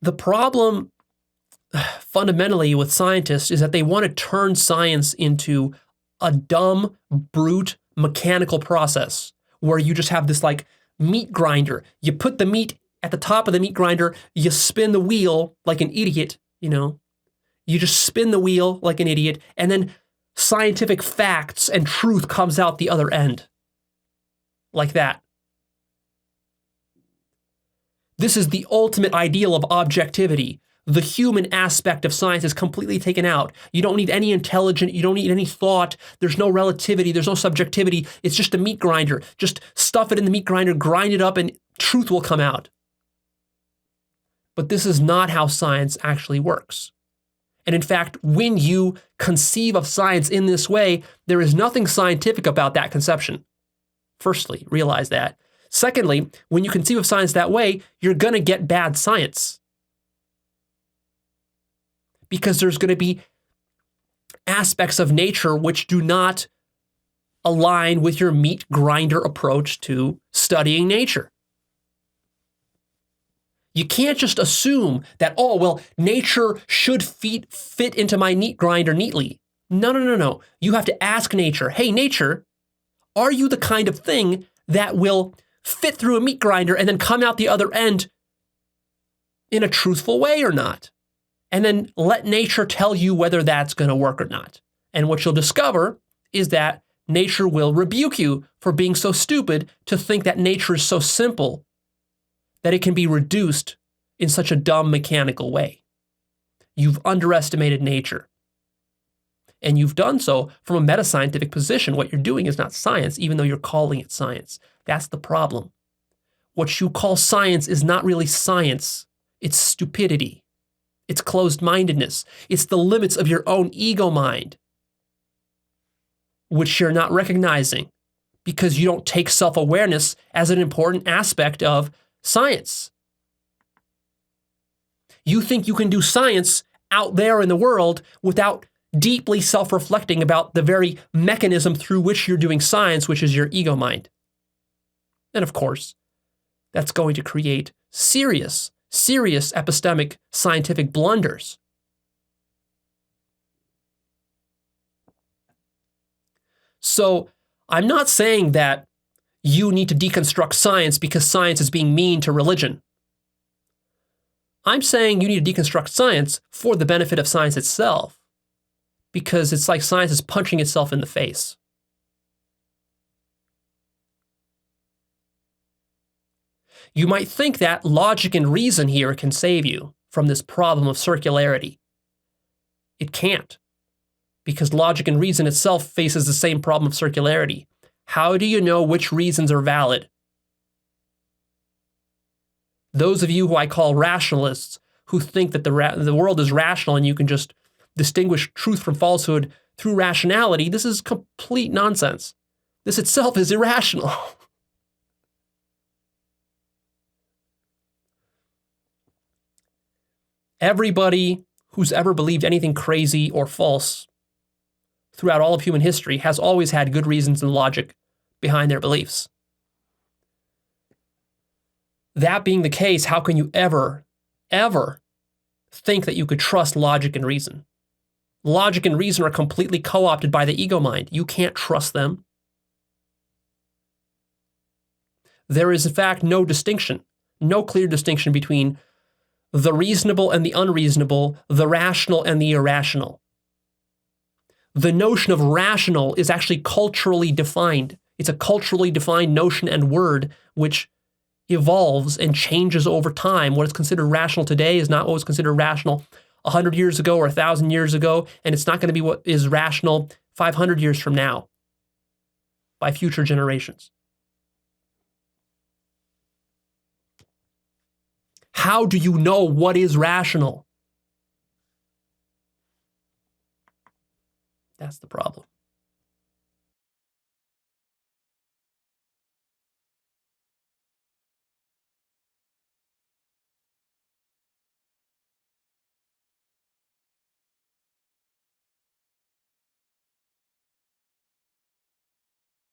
The problem fundamentally with scientists is that they want to turn science into a dumb, brute, mechanical process where you just have this like meat grinder. You put the meat at the top of the meat grinder, you spin the wheel like an idiot, you just spin the wheel like an idiot, and then scientific facts and truth comes out the other end. Like that. This is the ultimate ideal of objectivity. The human aspect of science is completely taken out. You don't need any intelligence, you don't need any thought, there's no relativity, there's no subjectivity. It's just a meat grinder. Just stuff it in the meat grinder, grind it up, and truth will come out. But this is not how science actually works. And in fact, when you conceive of science in this way, there is nothing scientific about that conception. Firstly, realize that. Secondly, when you conceive of science that way, you're going to get bad science. Because there's going to be aspects of nature which do not align with your meat grinder approach to studying nature. You can't just assume that, oh, well, nature should fit into my meat grinder neatly. No. You have to ask nature, hey, nature, are you the kind of thing that will fit through a meat grinder and then come out the other end in a truthful way or not? And then let nature tell you whether that's going to work or not. And what you'll discover is that nature will rebuke you for being so stupid to think that nature is so simple that it can be reduced in such a dumb mechanical way. You've underestimated nature. And you've done so from a meta-scientific position. What you're doing is not science, even though you're calling it science. That's the problem. What you call science is not really science. It's stupidity. It's closed-mindedness. It's the limits of your own ego mind, which you're not recognizing because you don't take self-awareness as an important aspect of science. You think you can do science out there in the world without deeply self-reflecting about the very mechanism through which you're doing science, which is your ego mind. And of course, that's going to create serious epistemic scientific blunders. So I'm not saying that you need to deconstruct science because science is being mean to religion. I'm saying you need to deconstruct science for the benefit of science itself, because it's like science is punching itself in the face. You might think that logic and reason here can save you from this problem of circularity. It can't, because logic and reason itself faces the same problem of circularity. How do you know which reasons are valid? Those of you who I call rationalists, who think that the world is rational and you can just distinguish truth from falsehood through rationality, this is complete nonsense. This itself is irrational. Everybody who's ever believed anything crazy or false throughout all of human history has always had good reasons and logic behind their beliefs. That being the case, how can you ever think that you could trust logic and reason? Logic and reason are completely co-opted by the ego mind. You can't trust them. There is, in fact, no clear distinction between the reasonable and the unreasonable, the rational and the irrational. The notion of rational is actually culturally defined. It's a culturally defined notion and word which evolves and changes over time. What is considered rational today is not what was considered rational 100 years ago or 1,000 years ago, and it's not going to be what is rational 500 years from now by future generations. How do you know what is rational? That's the problem.